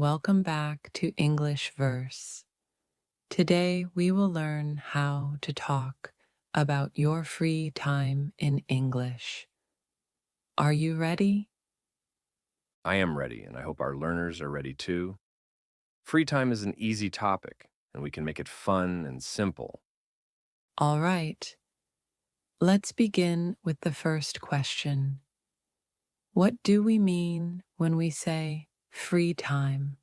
welcome back to EnglishVerse. Today we will learn how to talk about your free time in English. Are you ready? I am ready, and I hope our learners are ready too. Free time is an easy topic, and we can make it fun and simple. All right, let's begin with the first question. What do we mean when we say free time?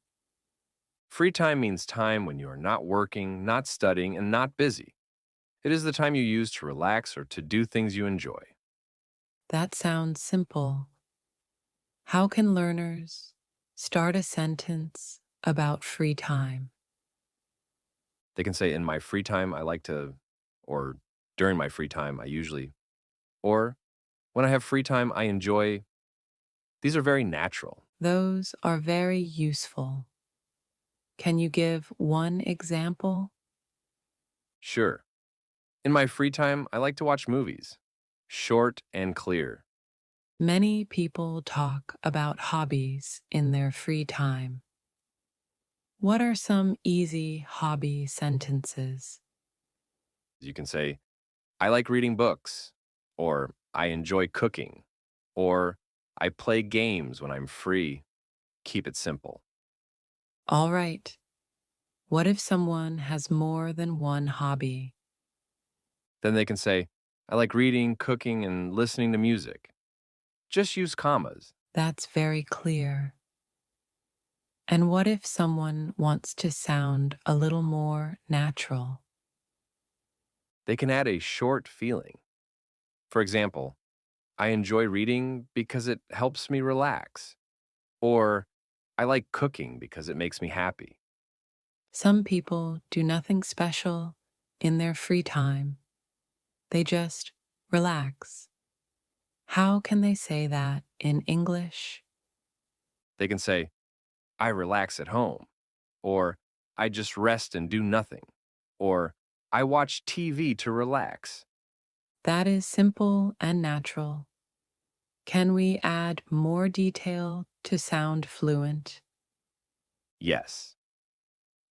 Free time means time when you are not working, not studying, and not busy. It is the time you use to relax or to do things you enjoy. That sounds simple. How can learners start a sentence about free time? They can say, in my free time, I like to, or during my free time, I usually, or when I have free time, I enjoy. These are very natural. Those are very useful. Can you give one example? Sure. In my free time, I like to watch movies. Short and clear. Many people talk about hobbies in their free time. What are some easy hobby sentences? You can say, I like reading books, or I enjoy cooking, or I play games when I'm free. Keep it simple. All right. What if someone has more than one hobby? Then they can say, I like reading, cooking, and listening to music. Just use commas. That's very clear. And what if someone wants to sound a little more natural? They can add a short feeling. For example, I enjoy reading because it helps me relax, or I like cooking because it makes me happy. Some people do nothing special in their free time. They just relax. How can they say that in English? They can say, I relax at home, or I just rest and do nothing, or I watch TV to relax. That is simple and natural. Can we add more detail to sound fluent? Yes.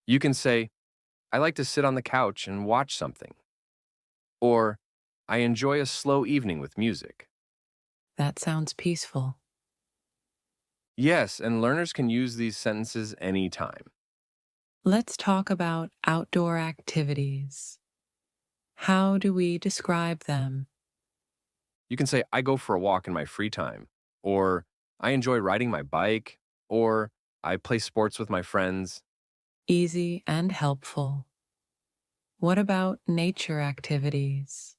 You can say, I like to sit on the couch and watch something, or I enjoy a slow evening with music. That sounds peaceful. Yes, and learners can use these sentences anytime. Let's talk about outdoor activities. How do we describe them? You can say, I go for a walk in my free time, or I enjoy riding my bike, or I play sports with my friends. Easy and helpful. What about nature activities?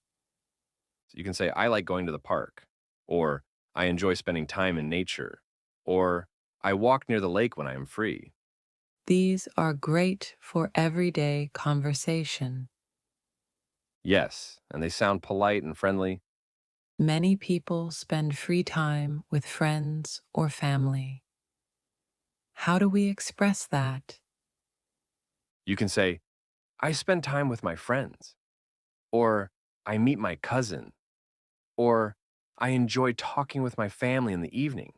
So you can say, I like going to the park, or I enjoy spending time in nature, or I walk near the lake when I am free. These are great for everyday conversation. Yes, and they sound polite and friendly. Many people spend free time with friends or family. How do we express that? You can say, I spend time with my friends, or I meet my cousin, or I enjoy talking with my family in the evening.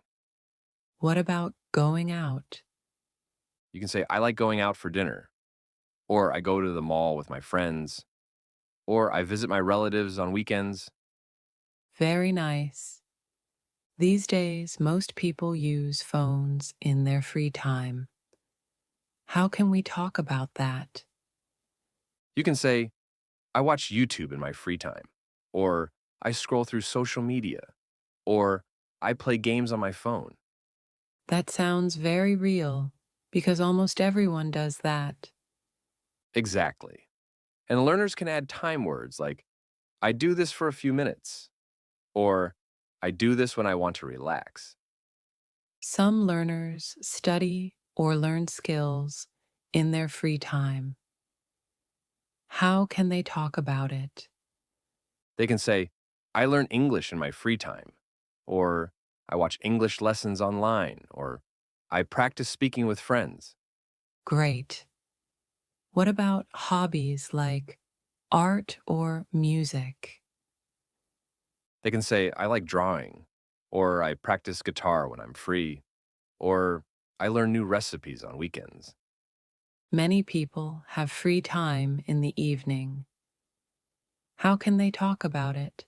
What about going out? You can say, I like going out for dinner, or I go to the mall with my friends, or I visit my relatives on weekends. Very nice. These days, most people use phones in their free time. How can we talk about that? You can say, I watch YouTube in my free time, or I scroll through social media, or I play games on my phone. That sounds very real because almost everyone does that. Exactly. And learners can add time words like, I do this for a few minutes, or I do this when I want to relax. Some learners study or learn skills in their free time. How can they talk about it? They can say, I learn English in my free time, or I watch English lessons online, or I practice speaking with friends. Great. What about hobbies like art or music? They can say, I like drawing, or I practice guitar when I'm free, or I learn new recipes on weekends. Many people have free time in the evening. How can they talk about it?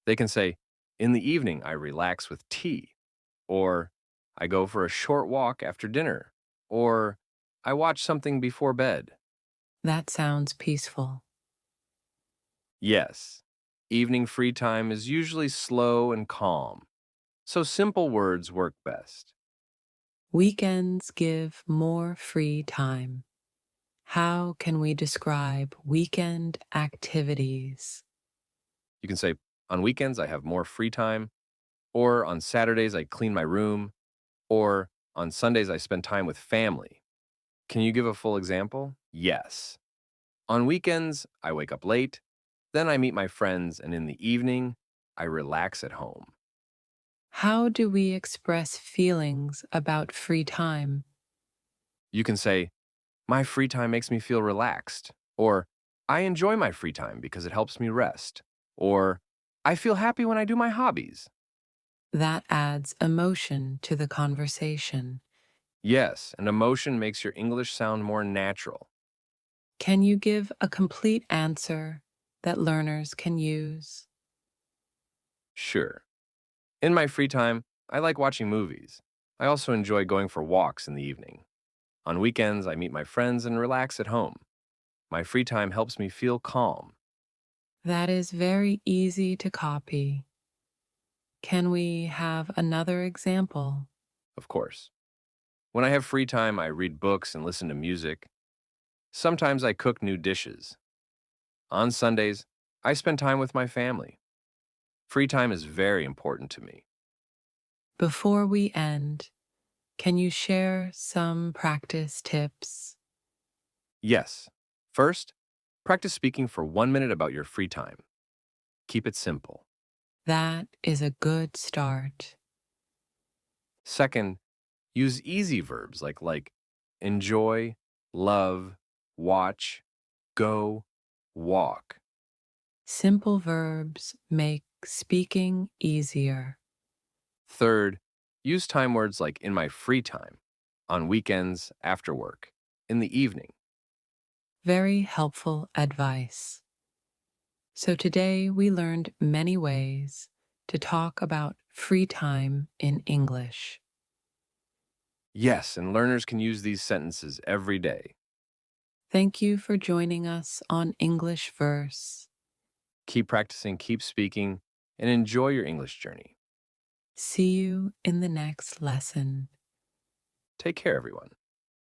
They can say, in the evening, I relax with tea, or I go for a short walk after dinner, or I watch something before bed. That sounds peaceful. Yes, evening free time is usually slow and calm, so simple words work best. Weekends give more free time. How can we describe weekend activities? You can say, on weekends, I have more free time, or on Saturdays, I clean my room, or on Sundays, I spend time with family. Can you give a full example? Yes. On weekends, I wake up late, then I meet my friends, and in the evening, I relax at home. How do we express feelings about free time? You can say, my free time makes me feel relaxed, or I enjoy my free time because it helps me rest, or I feel happy when I do my hobbies. That adds emotion to the conversation. Yes, an emotion makes your English sound more natural. Can you give a complete answer that learners can use? Sure. In my free time, I like watching movies. I also enjoy going for walks in the evening. On weekends, I meet my friends and relax at home. My free time helps me feel calm. That is very easy to copy. Can we have another example? Of course. When I have free time, I read books and listen to music. Sometimes I cook new dishes. On Sundays, I spend time with my family. Free time is very important to me. Before we end, can you share some practice tips? Yes. First, practice speaking for 1 minute about your free time. Keep it simple. That is a good start. Second, use easy verbs like enjoy, love, watch, go, walk. Simple verbs make speaking easier. Third, use time words like in my free time, on weekends, after work, in the evening. Very helpful advice. So today we learned many ways to talk about free time in English. Yes, and learners can use these sentences every day. Thank you for joining us on English Verse. Keep practicing, keep speaking, and enjoy your English journey. See you in the next lesson. Take care, everyone.